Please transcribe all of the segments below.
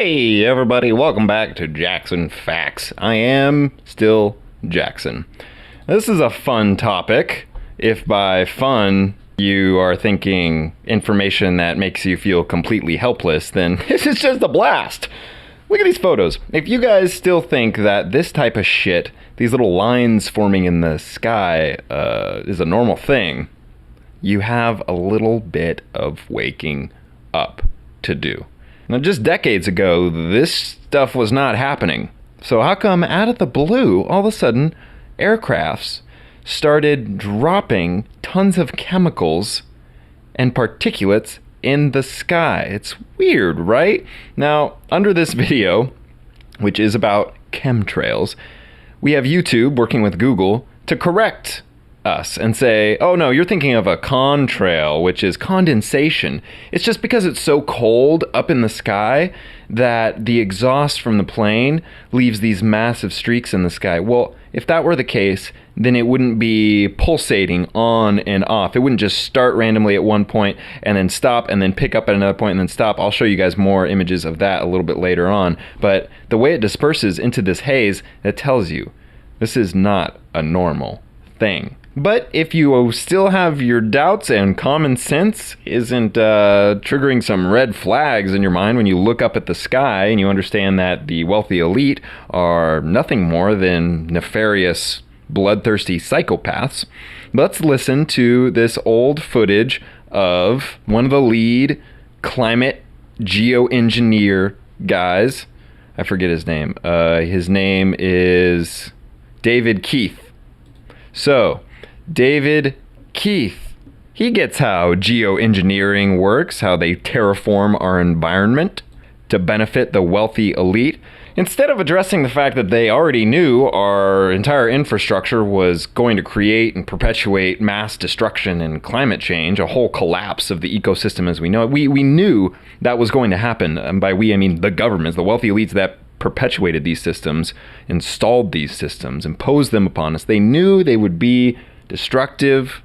Hey everybody, welcome back to Jackson Facts. I am still Jackson. This is a fun topic. If by fun you are thinking information that makes you feel completely helpless, then this is just a blast. Look at these photos. If you guys still think that this type of shit, these little lines forming in the sky, is a normal thing, you have a little bit of waking up to do. Now, just decades ago, this stuff was not happening. So how come out of the blue, all of a sudden, aircrafts started dropping tons of chemicals and particulates in the sky? It's weird, right? Now, under this video, which is about chemtrails, we have YouTube working with Google to correct us and say, oh no, you're thinking of a contrail, which is condensation. It's just because it's so cold up in the sky that the exhaust from the plane leaves these massive streaks in the sky. Well, if that were the case, then it wouldn't be pulsating on and off. It wouldn't just start randomly at one point and then stop and then pick up at another point and then stop. I'll show you guys more images of that a little bit later on. But the way it disperses into this haze, that tells you this is not a normal thing. But if you still have your doubts and common sense isn't triggering some red flags in your mind when you look up at the sky and you understand that the wealthy elite are nothing more than nefarious, bloodthirsty psychopaths, let's listen to this old footage of one of the lead climate geoengineer guys. I forget his name. His name is David Keith. So, David Keith, he gets how geoengineering works, how they terraform our environment to benefit the wealthy elite. Instead of addressing the fact that they already knew our entire infrastructure was going to create and perpetuate mass destruction and climate change, a whole collapse of the ecosystem as we know it, we knew that was going to happen. And by we, I mean the governments, the wealthy elites that perpetuated these systems, installed these systems, imposed them upon us. They knew they would be destructive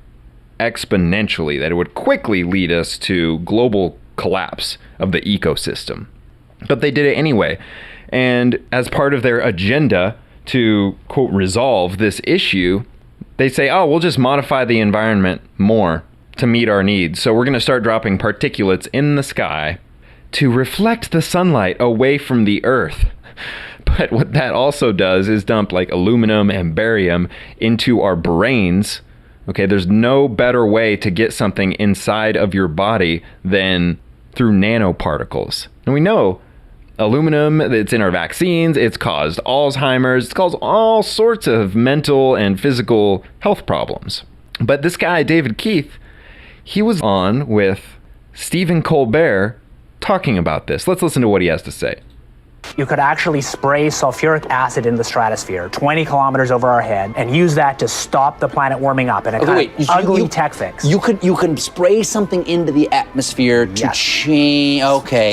exponentially, that it would quickly lead us to global collapse of the ecosystem. But they did it anyway. And as part of their agenda to, quote, resolve this issue, they say, oh, we'll just modify the environment more to meet our needs. So we're going to start dropping particulates in the sky to reflect the sunlight away from the earth. But what that also does is dump like aluminum and barium into our brains. Okay, there's no better way to get something inside of your body than through nanoparticles. And we know aluminum, it's in our vaccines, it's caused Alzheimer's, it's caused all sorts of mental and physical health problems. But this guy, David Keith, he was on with Stephen Colbert talking about this. Let's listen to what he has to say. You could actually spray sulfuric acid in the stratosphere 20 kilometers over our head and use that to stop the planet warming up in a ugly tech fix. You can spray something into the atmosphere to change.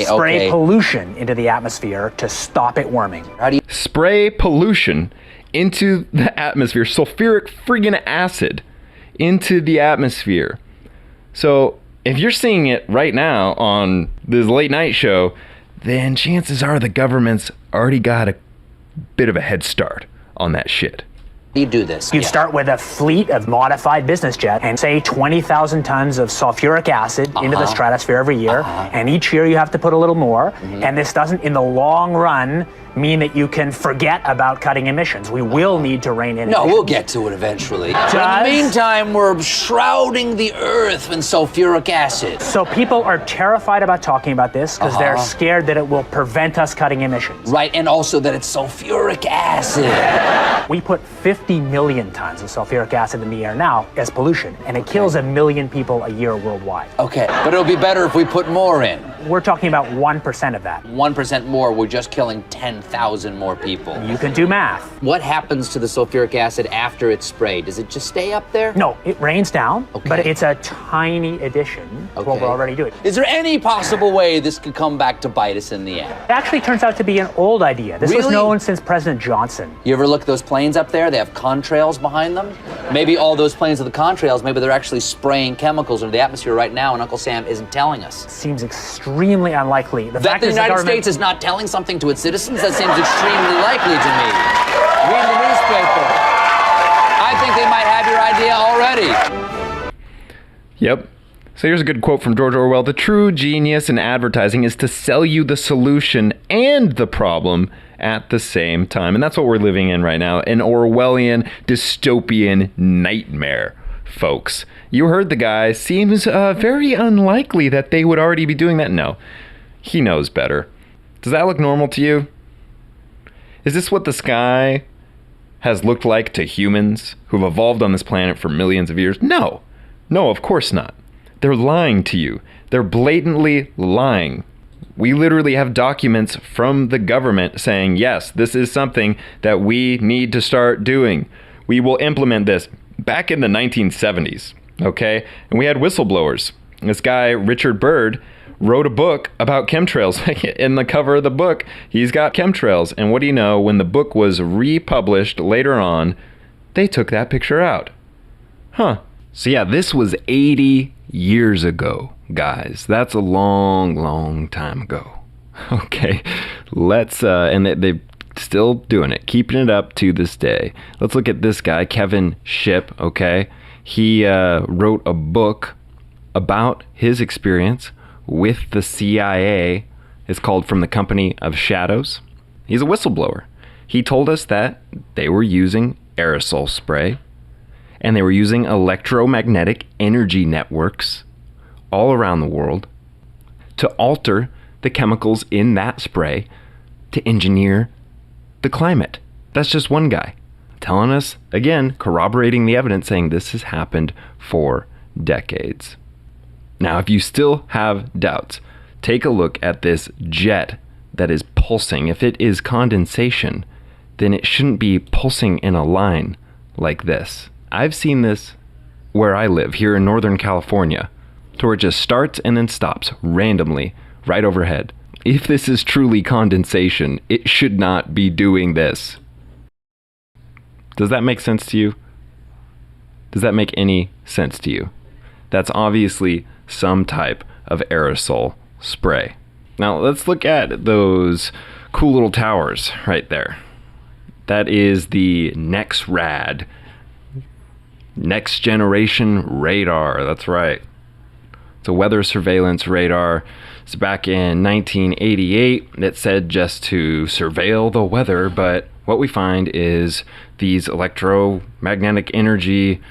Spray pollution into the atmosphere to stop it warming. How do you spray pollution into the atmosphere? Sulfuric friggin' acid into the atmosphere. So if you're seeing it right now on this late night show, then chances are the government's already got a bit of a head start on that shit. you do this? You'd start with a fleet of modified business jets and say 20,000 tons of sulfuric acid into the stratosphere every year. And each year you have to put a little more. And this doesn't, in the long run, mean that you can forget about cutting emissions. We will need to rein in No, emissions. we'll get to it eventually. But in the meantime, we're shrouding the earth in sulfuric acid. So people are terrified about talking about this because they're scared that it will prevent us cutting emissions. Right, and also that it's sulfuric acid. We put 50 million tons of sulfuric acid in the air now as pollution, and it kills 1 million people a year worldwide. Okay, but it'll be better if we put more in. We're talking about 1% of that. 1% more, we're just killing 10,000 more people. You can do math. What happens to the sulfuric acid after it's sprayed? Does it just stay up there? No, it rains down, Okay. but it's a tiny addition to what we're already doing. Is there any possible way this could come back to bite us in the end? It actually turns out to be an old idea. This was Really? known since President Johnson. You ever look at those plans? planes up there, they have contrails behind them. Maybe all those planes with the contrails, maybe they're actually spraying chemicals into the atmosphere right now, and Uncle Sam isn't telling us. Seems extremely unlikely. That the United States is not telling something to its citizens, that seems extremely likely to me. Read the newspaper. I think they might have your idea already. Yep. So here's a good quote from George Orwell. The true genius in advertising is to sell you the solution and the problem at the same time. And that's what we're living in right now. An Orwellian dystopian nightmare, folks. You heard the guy. Seems very unlikely that they would already be doing that. No, he knows better. Does that look normal to you? Is this what the sky has looked like to humans who've evolved on this planet for millions of years? No. No, of course not. They're lying to you. They're blatantly lying. We literally have documents from the government saying, yes, this is something that we need to start doing. We will implement this. Back in the 1970s, okay? And we had whistleblowers. This guy, Richard Byrd, wrote a book about chemtrails. In the cover of the book, he's got chemtrails. And what do you know? When the book was republished later on, they took that picture out. Huh. So yeah, this was 80 years ago, guys. That's a long, long time ago. Okay, let's, and they're still doing it, keeping it up to this day. Let's look at this guy, Kevin Shipp, okay? He wrote a book about his experience with the CIA. It's called From the Company of Shadows. He's a whistleblower. He told us that they were using aerosol spray, and they were using electromagnetic energy networks all around the world to alter the chemicals in that spray to engineer the climate. That's just one guy telling us, again, corroborating the evidence, saying this has happened for decades. Now, if you still have doubts, take a look at this jet that is pulsing. If it is condensation, then it shouldn't be pulsing in a line like this. I've seen this where I live, here in Northern California, to where it just starts and then stops randomly right overhead. If this is truly condensation, it should not be doing this. Does that make sense to you? Does that make any sense to you? That's obviously some type of aerosol spray. Now let's look at those cool little towers right there. That is the NEXRAD. Next Generation Radar, that's right. It's a weather surveillance radar. It's back in 1988. It said just to surveil the weather, but what we find is these electromagnetic energy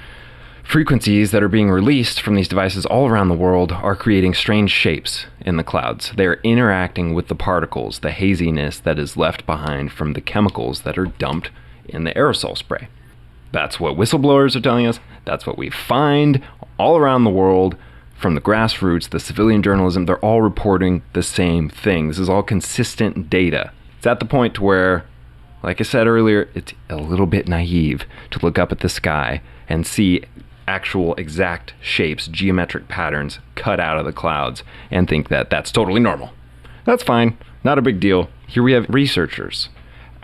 frequencies that are being released from these devices all around the world are creating strange shapes in the clouds. They're interacting with the particles, the haziness that is left behind from the chemicals that are dumped in the aerosol spray. That's what whistleblowers are telling us. That's what we find all around the world, from the grassroots, the civilian journalism. They're all reporting the same thing. This is all consistent data. It's at the point to where, like I said earlier, it's a little bit naive to look up at the sky and see actual exact shapes, geometric patterns cut out of the clouds and think that that's totally normal. That's fine. Not a big deal. Here we have researchers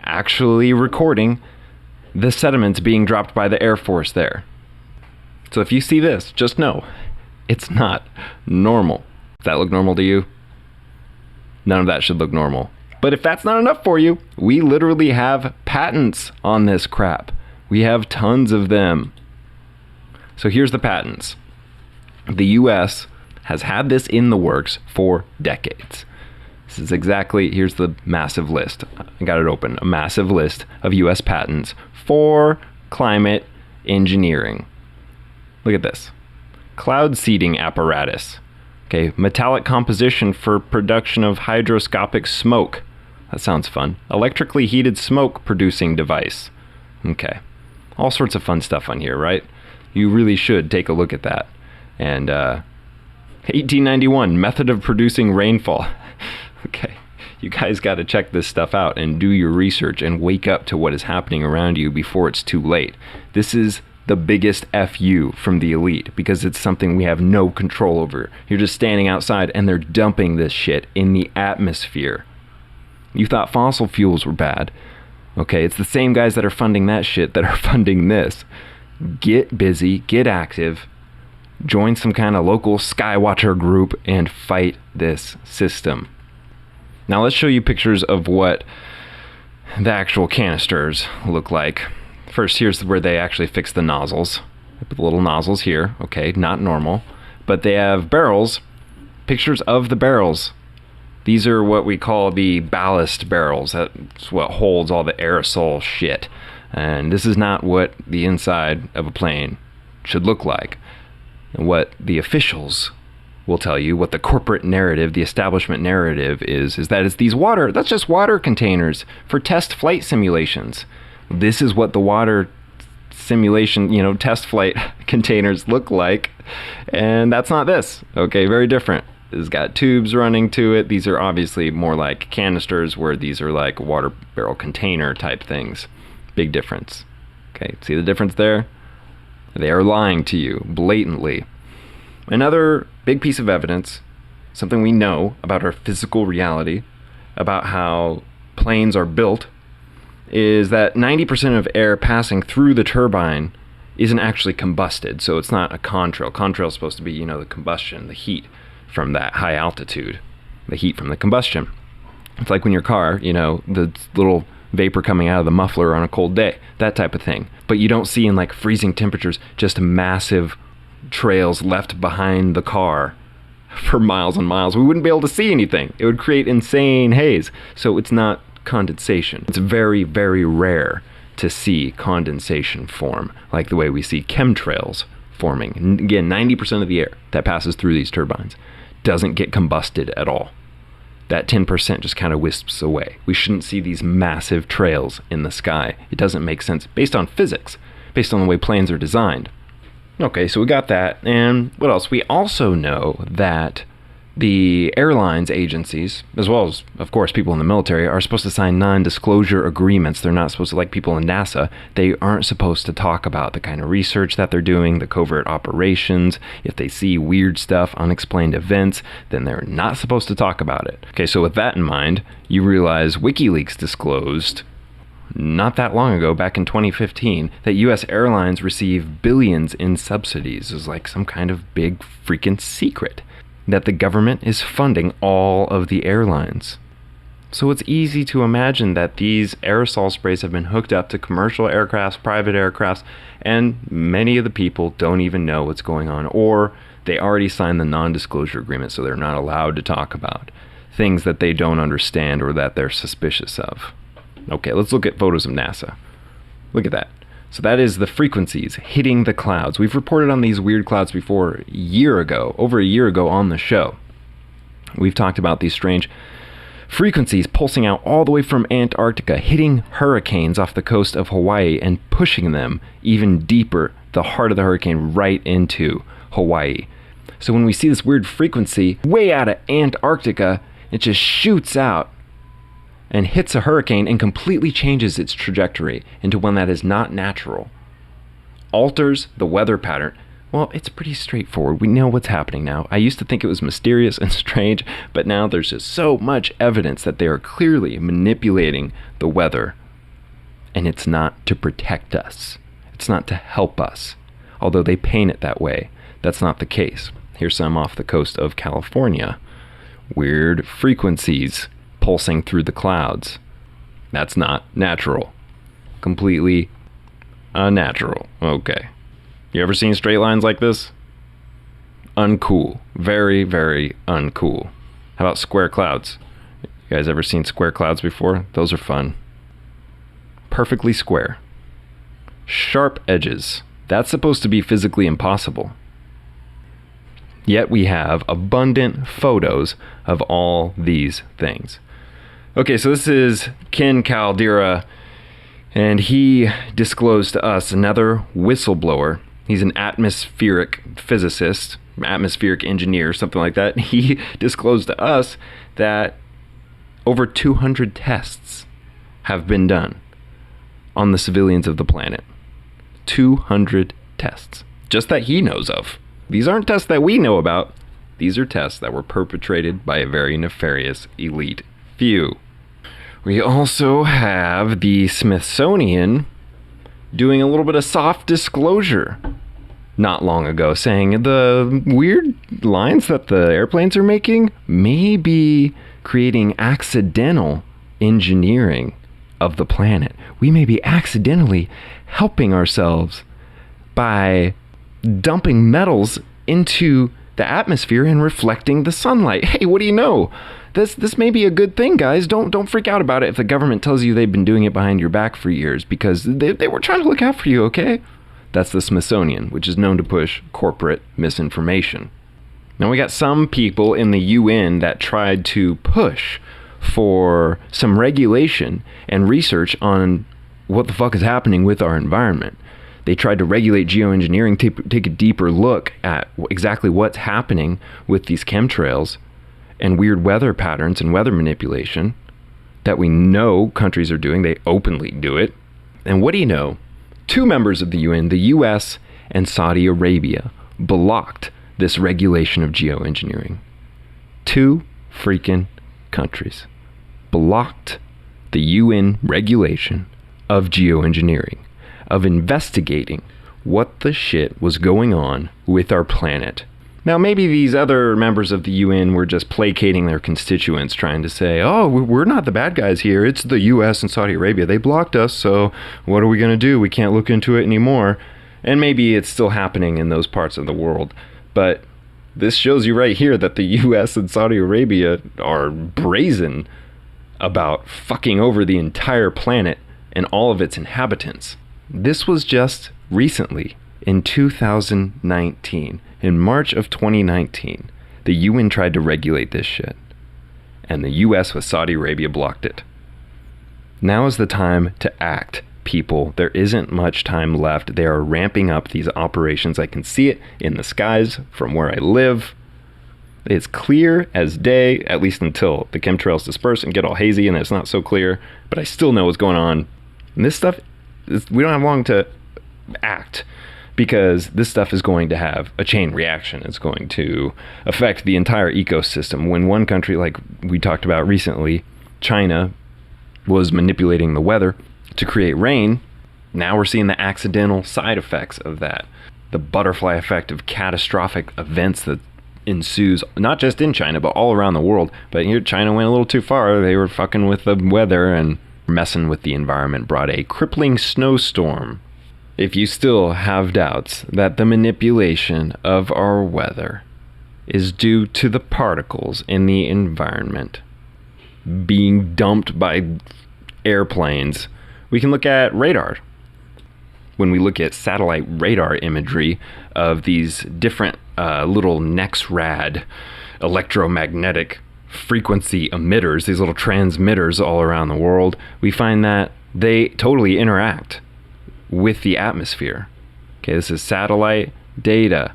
actually recording the sediments being dropped by the Air Force there. So if you see this, just know it's not normal. Does that look normal to you? None of that should look normal. But if that's not enough for you, we literally have patents on this crap. We have tons of them. So here's the patents. The US has had this in the works for decades. This is exactly, here's the massive list. I got it open. A massive list of US patents for climate engineering. Look at this. Cloud seeding apparatus. Okay, metallic composition for production of hydroscopic smoke. That sounds fun. Electrically heated smoke producing device. Okay. All sorts of fun stuff on here, right? You really should take a look at that. And 1891, method of producing rainfall. Okay, you guys got to check this stuff out and do your research and wake up to what is happening around you before it's too late. This is the biggest FU from the elite because it's something we have no control over. You're just standing outside and they're dumping this shit in the atmosphere. You thought fossil fuels were bad. Okay, it's the same guys that are funding that shit that are funding this. Get busy, get active, join some kind of local Skywatcher group and fight this system. Now let's show you pictures of what the actual canisters look like. First, here's where they actually fix the nozzles. They put the little nozzles here. Okay, not normal. But they have barrels, pictures of the barrels. These are what we call the ballast barrels. That's what holds all the aerosol shit. And this is not what the inside of a plane should look like. And what the officials will tell you, what the corporate narrative, the establishment narrative is that it's that's just water containers for test flight simulations. This is what the water simulation, test flight containers look like. And that's not this. Okay, very different. It's got tubes running to it. These are obviously more like canisters, where these are like water barrel container type things. Big difference. Okay, see the difference there? They are lying to you blatantly. Another big piece of evidence, something we know about our physical reality, about how planes are built, is that 90% of air passing through the turbine isn't actually combusted. So it's not a contrail. Contrail is supposed to be, the combustion, the heat from that high altitude, the heat from the combustion. It's like when your car, the little vapor coming out of the muffler on a cold day, that type of thing. But you don't see in like freezing temperatures just massive trails left behind the car for miles and miles. We wouldn't be able to see anything. It would create insane haze. So it's not condensation. It's very, very rare to see condensation form like the way we see chemtrails forming. And again, 90% of the air that passes through these turbines doesn't get combusted at all. That 10% just kind of wisps away. We shouldn't see these massive trails in the sky. It doesn't make sense based on physics, based on the way planes are designed. Okay, so we got that. And what else? We also know that the airlines agencies, as well as, of course, people in the military, are supposed to sign non-disclosure agreements. They're not supposed to, like people in NASA, they aren't supposed to talk about the kind of research that they're doing, the covert operations. If they see weird stuff, unexplained events, then they're not supposed to talk about it. Okay, so with that in mind, you realize WikiLeaks disclosed not that long ago, back in 2015, that US airlines receive billions in subsidies. It was like some kind of big freaking secret that the government is funding all of the airlines. So it's easy to imagine that these aerosol sprays have been hooked up to commercial aircrafts, private aircrafts, and many of the people don't even know what's going on, or they already signed the non-disclosure agreement, so they're not allowed to talk about things that they don't understand or that they're suspicious of. Okay, let's look at photos of NASA. Look at that. So that is the frequencies hitting the clouds. We've reported on these weird clouds before over a year ago on the show. We've talked about these strange frequencies pulsing out all the way from Antarctica, hitting hurricanes off the coast of Hawaii and pushing them even deeper, the heart of the hurricane, right into Hawaii. So when we see this weird frequency way out of Antarctica, it just shoots out and hits a hurricane and completely changes its trajectory into one that is not natural. Alters the weather pattern. Well, it's pretty straightforward. We know what's happening now. I used to think it was mysterious and strange, but now there's just so much evidence that they are clearly manipulating the weather. And it's not to protect us. It's not to help us. Although they paint it that way, that's not the case. Here's some off the coast of California. Weird frequencies pulsing through the clouds. That's not natural. Completely unnatural. Okay. You ever seen straight lines like this? Uncool. Very, very uncool. How about square clouds? You guys ever seen square clouds before? Those are fun. Perfectly square. Sharp edges. That's supposed to be physically impossible. Yet we have abundant photos of all these things. Okay, so this is Ken Caldera, and he disclosed to us, another whistleblower. He's an atmospheric physicist, atmospheric engineer, something like that. He disclosed to us that over 200 tests have been done on the civilians of the planet. 200 tests, just that he knows of. These aren't tests that we know about. These are tests that were perpetrated by a very nefarious elite few. We also have the Smithsonian doing a little bit of soft disclosure not long ago, saying the weird lines that the airplanes are making may be creating accidental engineering of the planet. We may be accidentally helping ourselves by dumping metals into the atmosphere and reflecting the sunlight. Hey, what do you know? This may be a good thing, guys. Don't freak out about it if the government tells you they've been doing it behind your back for years, because they were trying to look out for you, okay? That's the Smithsonian, which is known to push corporate misinformation. Now, we got some people in the UN that tried to push for some regulation and research on what the fuck is happening with our environment. They tried to regulate geoengineering, take a deeper look at exactly what's happening with these chemtrails and weird weather patterns and weather manipulation that we know countries are doing. They openly do it. And what do you know? 2 members of the UN, the US and Saudi Arabia, blocked this regulation of geoengineering. 2 freaking countries blocked the UN regulation of geoengineering, of investigating what the shit was going on with our planet. Now, maybe these other members of the UN were just placating their constituents, trying to say, oh, we're not the bad guys here. It's the US and Saudi Arabia. They blocked us, so what are we going to do? We can't look into it anymore. And maybe it's still happening in those parts of the world. But this shows you right here that the US and Saudi Arabia are brazen about fucking over the entire planet and all of its inhabitants. This was just recently, in 2019. In March of 2019, the UN tried to regulate this shit, and the US with Saudi Arabia blocked it. Now is the time to act, people. There isn't much time left. They are ramping up these operations. I can see it in the skies from where I live. It's clear as day, at least until the chemtrails disperse and get all hazy and it's not so clear, but I still know what's going on. And this stuff, we don't have long to act, because this stuff is going to have a chain reaction. It's going to affect the entire ecosystem. When one country, like we talked about recently, China, was manipulating the weather to create rain, now we're seeing the accidental side effects of that. The butterfly effect of catastrophic events that ensues, not just in China, but all around the world. But here, China went a little too far. They were fucking with the weather and messing with the environment, brought a crippling snowstorm. If you still have doubts that the manipulation of our weather is due to the particles in the environment being dumped by airplanes, we can look at radar. When we look at satellite radar imagery of these different little NEXRAD electromagnetic frequency emitters, these little transmitters all around the world, we find that they totally interact with the atmosphere. Okay, this is satellite data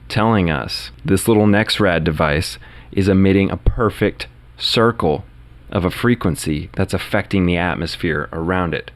telling us this little NEXRAD device is emitting a perfect circle of a frequency that's affecting the atmosphere around it.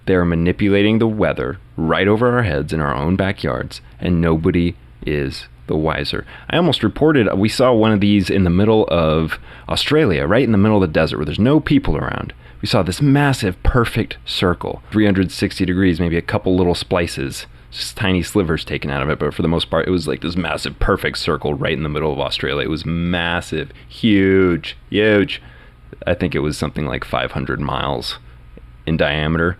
They're manipulating the weather right over our heads in our own backyards, and nobody is the wiser. I almost reported we saw one of these in the middle of Australia, right in the middle of the desert where there's no people around. We saw this massive, perfect circle, 360 degrees, maybe a couple little splices, just tiny slivers taken out of it. But for the most part, it was like this massive, perfect circle right in the middle of Australia. It was massive, huge, huge. I think it was something like 500 miles in diameter.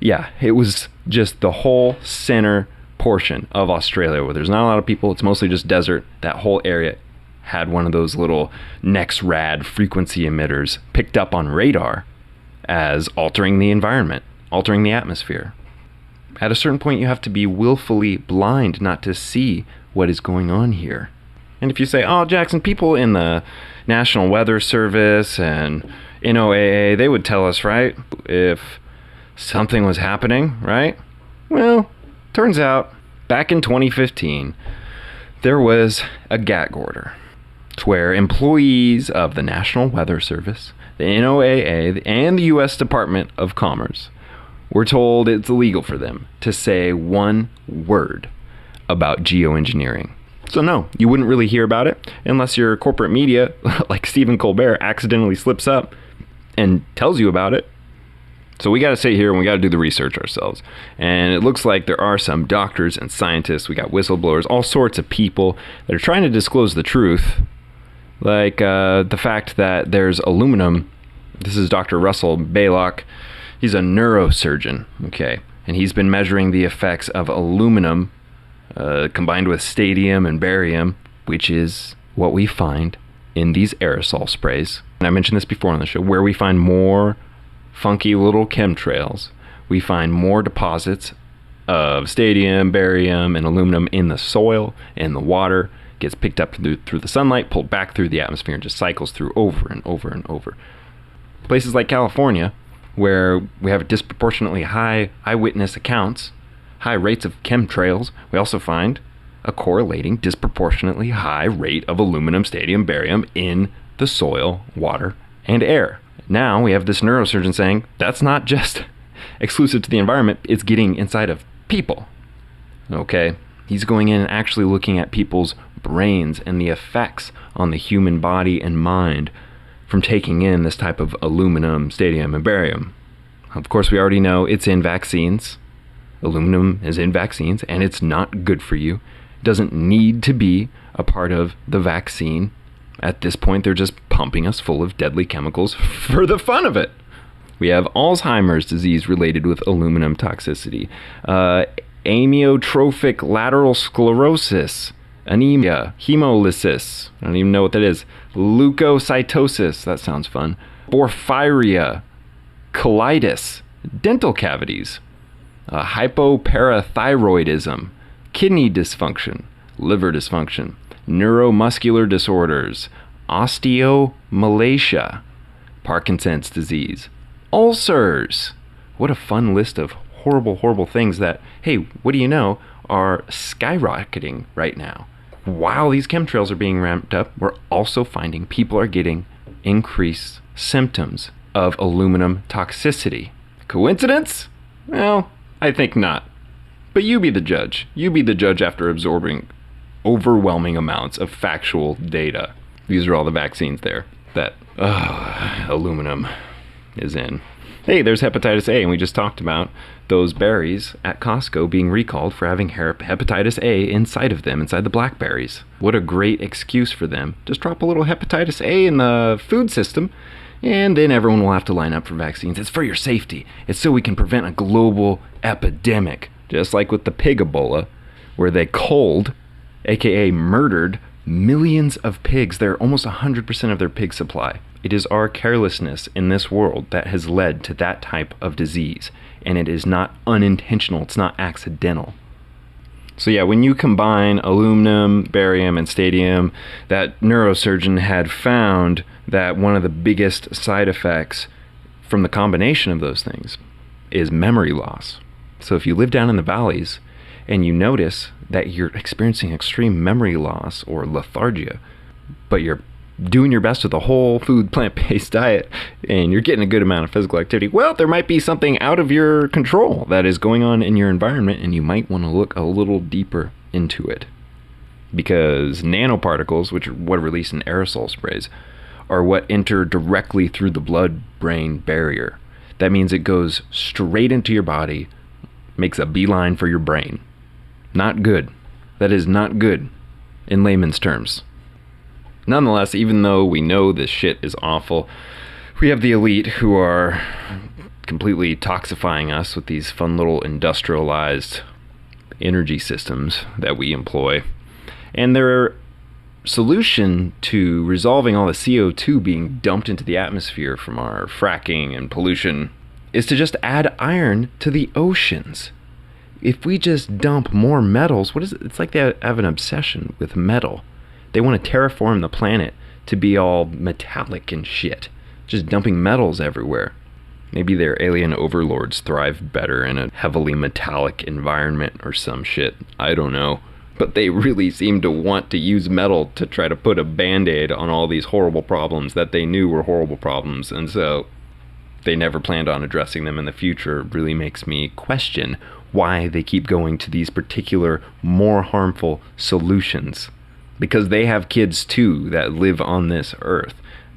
Yeah, it was just the whole center portion of Australia where there's not a lot of people. It's mostly just desert. That whole area had one of those little NEXRAD frequency emitters picked up on radar as altering the environment, altering the atmosphere. At a certain point, you have to be willfully blind not to see what is going on here. And if you say, oh, Jackson, people in the National Weather Service and NOAA, they would tell us, right, if something was happening, right? Well, turns out, back in 2015, there was a gag order where employees of the National Weather Service, the NOAA, and the U.S. Department of Commerce were told it's illegal for them to say one word about geoengineering. So no, you wouldn't really hear about it unless your corporate media, like Stephen Colbert, accidentally slips up and tells you about it. So we got to sit here and we got to do the research ourselves. And it looks like there are some doctors and scientists. We got whistleblowers, all sorts of people that are trying to disclose the truth. Like the fact that there's aluminum. This is Dr. Russell Baylock. He's a neurosurgeon, okay? And he's been measuring the effects of aluminum combined with stadium and barium, which is what we find in these aerosol sprays. And I mentioned this before on the show, where we find more funky little chemtrails. We find more deposits of stadium, barium, and aluminum in the soil, in the water. Gets picked up through the sunlight, pulled back through the atmosphere, and just cycles through over and over and over. Places like California, where we have disproportionately high eyewitness accounts, high rates of chemtrails, we also find a correlating disproportionately high rate of aluminum, stadium, barium in the soil, water, and air. Now we have this neurosurgeon saying that's not just exclusive to the environment, it's getting inside of people. Okay? He's going in and actually looking at people's brains and the effects on the human body and mind from taking in this type of aluminum, stadium, and barium. Of course, we already know it's in vaccines. Aluminum is in vaccines, and it's not good for you. It doesn't need to be a part of the vaccine. At this point, they're just pumping us full of deadly chemicals for the fun of it. We have Alzheimer's disease related with aluminum toxicity, amyotrophic lateral sclerosis, anemia, hemolysis, I don't even know what that is, leukocytosis, that sounds fun, porphyria, colitis, dental cavities, hypoparathyroidism, kidney dysfunction, liver dysfunction, neuromuscular disorders, osteomalacia, Parkinson's disease, ulcers. What a fun list of horrible, horrible things that, hey, what do you know, are skyrocketing right now. While these chemtrails are being ramped up, we're also finding people are getting increased symptoms of aluminum toxicity. Coincidence? Well, I think not. But you be the judge. You be the judge after absorbing overwhelming amounts of factual data. These are all the vaccines there that aluminum is in. Hey, there's hepatitis A, and we just talked about those berries at Costco being recalled for having hepatitis A inside of them, inside the blackberries. What a great excuse for them. Just drop a little hepatitis A in the food system, and then everyone will have to line up for vaccines. It's for your safety. It's so we can prevent a global epidemic. Just like with the pig Ebola, where they culled, aka murdered, millions of pigs. They're almost 100% of their pig supply. It is our carelessness in this world that has led to that type of disease. And it is not unintentional. It's not accidental. So yeah, when you combine aluminum, barium, and stadium, that neurosurgeon had found that one of the biggest side effects from the combination of those things is memory loss. So if you live down in the valleys and you notice that you're experiencing extreme memory loss or lethargia, but you're doing your best with a whole food plant-based diet and you're getting a good amount of physical activity, well, there might be something out of your control that is going on in your environment, and you might want to look a little deeper into it, because nanoparticles, which are what are released in aerosol sprays, are what enter directly through the blood-brain barrier. That means it goes straight into your body, makes a beeline for your brain. Not good. That is not good in layman's terms. Nonetheless, even though we know this shit is awful, we have the elite who are completely toxifying us with these fun little industrialized energy systems that we employ. And their solution to resolving all the CO2 being dumped into the atmosphere from our fracking and pollution is to just add iron to the oceans. If we just dump more metals, what is it? It's like they have an obsession with metal. They want to terraform the planet to be all metallic and shit. Just dumping metals everywhere. Maybe their alien overlords thrive better in a heavily metallic environment or some shit. I don't know. But they really seem to want to use metal to try to put a band-aid on all these horrible problems that they knew were horrible problems. And so they never planned on addressing them in the future. It really makes me question why they keep going to these particular, more harmful solutions. Because they have kids too that live on this earth.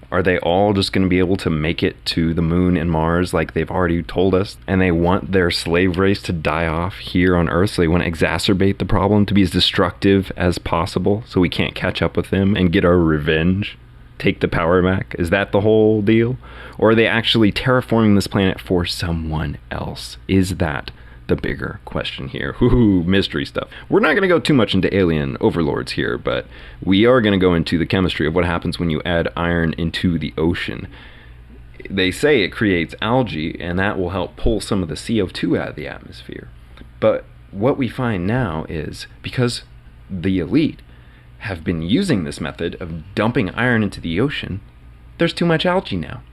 Are they all just going to be able to make it to the moon and Mars like they've already told us? And they want their slave race to die off here on Earth, so they want to exacerbate the problem to be as destructive as possible so we can't catch up with them and get our revenge? Take the power back? Is that the whole deal? Or are they actually terraforming this planet for someone else? Is that the bigger question here? Ooh, mystery stuff. We're not going to go too much into alien overlords here, but we are going to go into the chemistry of what happens when you add iron into the ocean. They say it creates algae, and that will help pull some of the CO2 out of the atmosphere. But what we find now is, because the elite have been using this method of dumping iron into the ocean, there's too much algae now.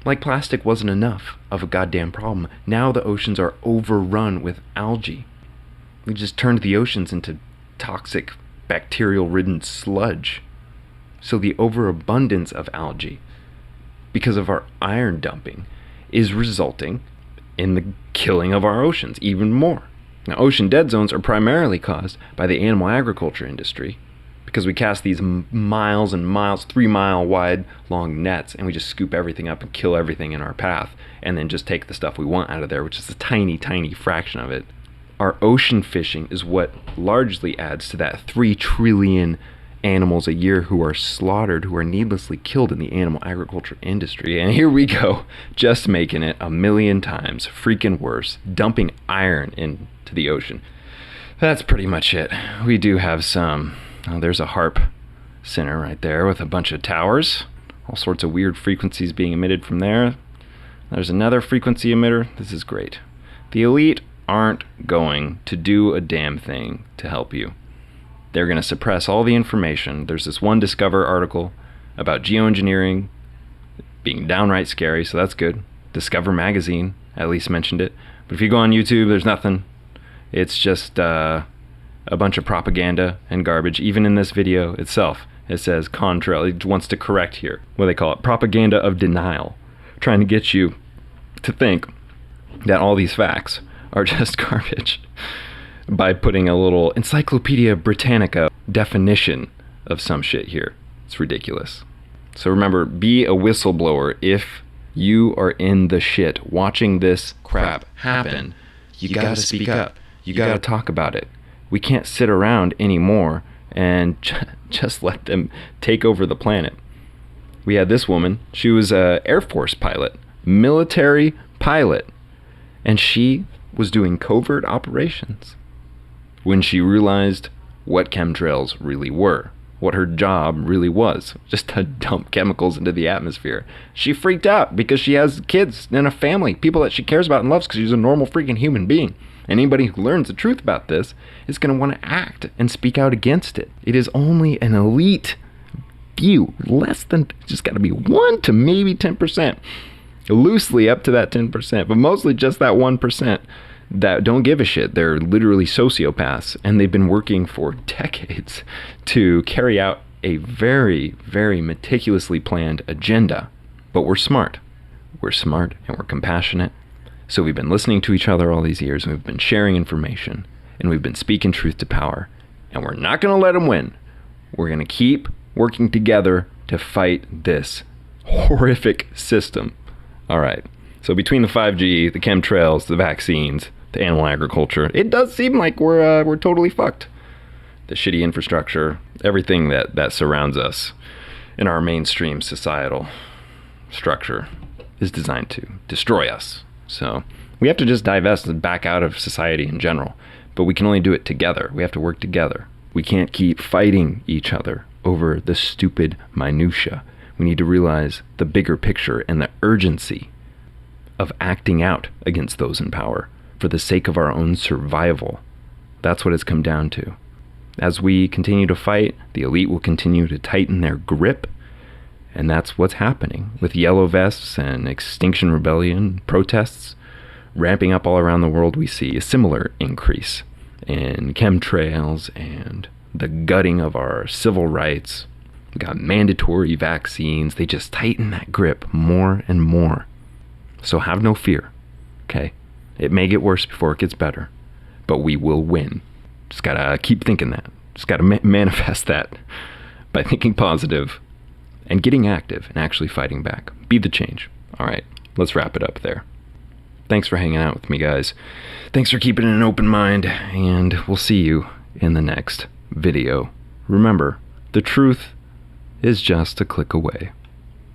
Like plastic wasn't enough of a goddamn problem. Now the oceans are overrun with algae. We just turned the oceans into toxic, bacterial-ridden sludge. So the overabundance of algae, because of our iron dumping, is resulting in the killing of our oceans even more. Now, ocean dead zones are primarily caused by the animal agriculture industry, because we cast these miles and miles, 3-mile wide long nets, and we just scoop everything up and kill everything in our path, and then just take the stuff we want out of there, which is a tiny, tiny fraction of it. Our ocean fishing is what largely adds to that 3 trillion animals a year who are slaughtered, who are needlessly killed in the animal agriculture industry. And here we go, just making it 1,000,000 times freaking worse, dumping iron into the ocean. That's pretty much it. We do have some... Oh, there's a HARP center right there with a bunch of towers. All sorts of weird frequencies being emitted from there. There's another frequency emitter. This is great. The elite aren't going to do a damn thing to help you. They're going to suppress all the information. There's this one Discover article about geoengineering being downright scary, so that's good. Discover magazine at least mentioned it. But if you go on YouTube, there's nothing. It's just... a bunch of propaganda and garbage. Even in this video itself, it says contrail. It wants to correct here what they call it, propaganda of denial, trying to get you to think that all these facts are just garbage by putting a little Encyclopedia Britannica definition of some shit here. It's ridiculous. So remember, be a whistleblower. If you are in the shit watching this crap happen, you gotta speak up. You gotta talk about it. We can't sit around anymore and just let them take over the planet. We had this woman. She was an Air Force pilot, military pilot, and she was doing covert operations when she realized what chemtrails really were, what her job really was, just to dump chemicals into the atmosphere. She freaked out because she has kids and a family, people that she cares about and loves, because she's a normal freaking human being. Anybody who learns the truth about this is going to want to act and speak out against it. It is only an elite few, less than, just got to be 1 to maybe 10%, loosely up to that 10%, but mostly just that 1% that don't give a shit. They're literally sociopaths, and they've been working for decades to carry out a very, very meticulously planned agenda. But we're smart. We're smart and we're compassionate. So we've been listening to each other all these years, and we've been sharing information, and we've been speaking truth to power, and we're not going to let them win. We're going to keep working together to fight this horrific system. All right. So between the 5G, the chemtrails, the vaccines, the animal agriculture, it does seem like we're totally fucked. The shitty infrastructure, everything that surrounds us in our mainstream societal structure is designed to destroy us. So we have to just divest and back out of society in general. But we can only do it together. We have to work together. We can't keep fighting each other over the stupid minutia. We need to realize the bigger picture and the urgency of acting out against those in power for the sake of our own survival. That's what it's come down to. As we continue to fight, the elite will continue to tighten their grip. And that's what's happening with yellow vests and Extinction Rebellion protests ramping up all around the world. We see a similar increase in chemtrails and the gutting of our civil rights. We got mandatory vaccines. They just tighten that grip more and more. So have no fear, okay? It may get worse before it gets better, but we will win. Just gotta keep thinking that. Just gotta manifest that by thinking positive and getting active and actually fighting back. Be the change. All right, let's wrap it up there. Thanks for hanging out with me, guys. Thanks for keeping an open mind, and we'll see you in the next video. Remember, the truth is just a click away.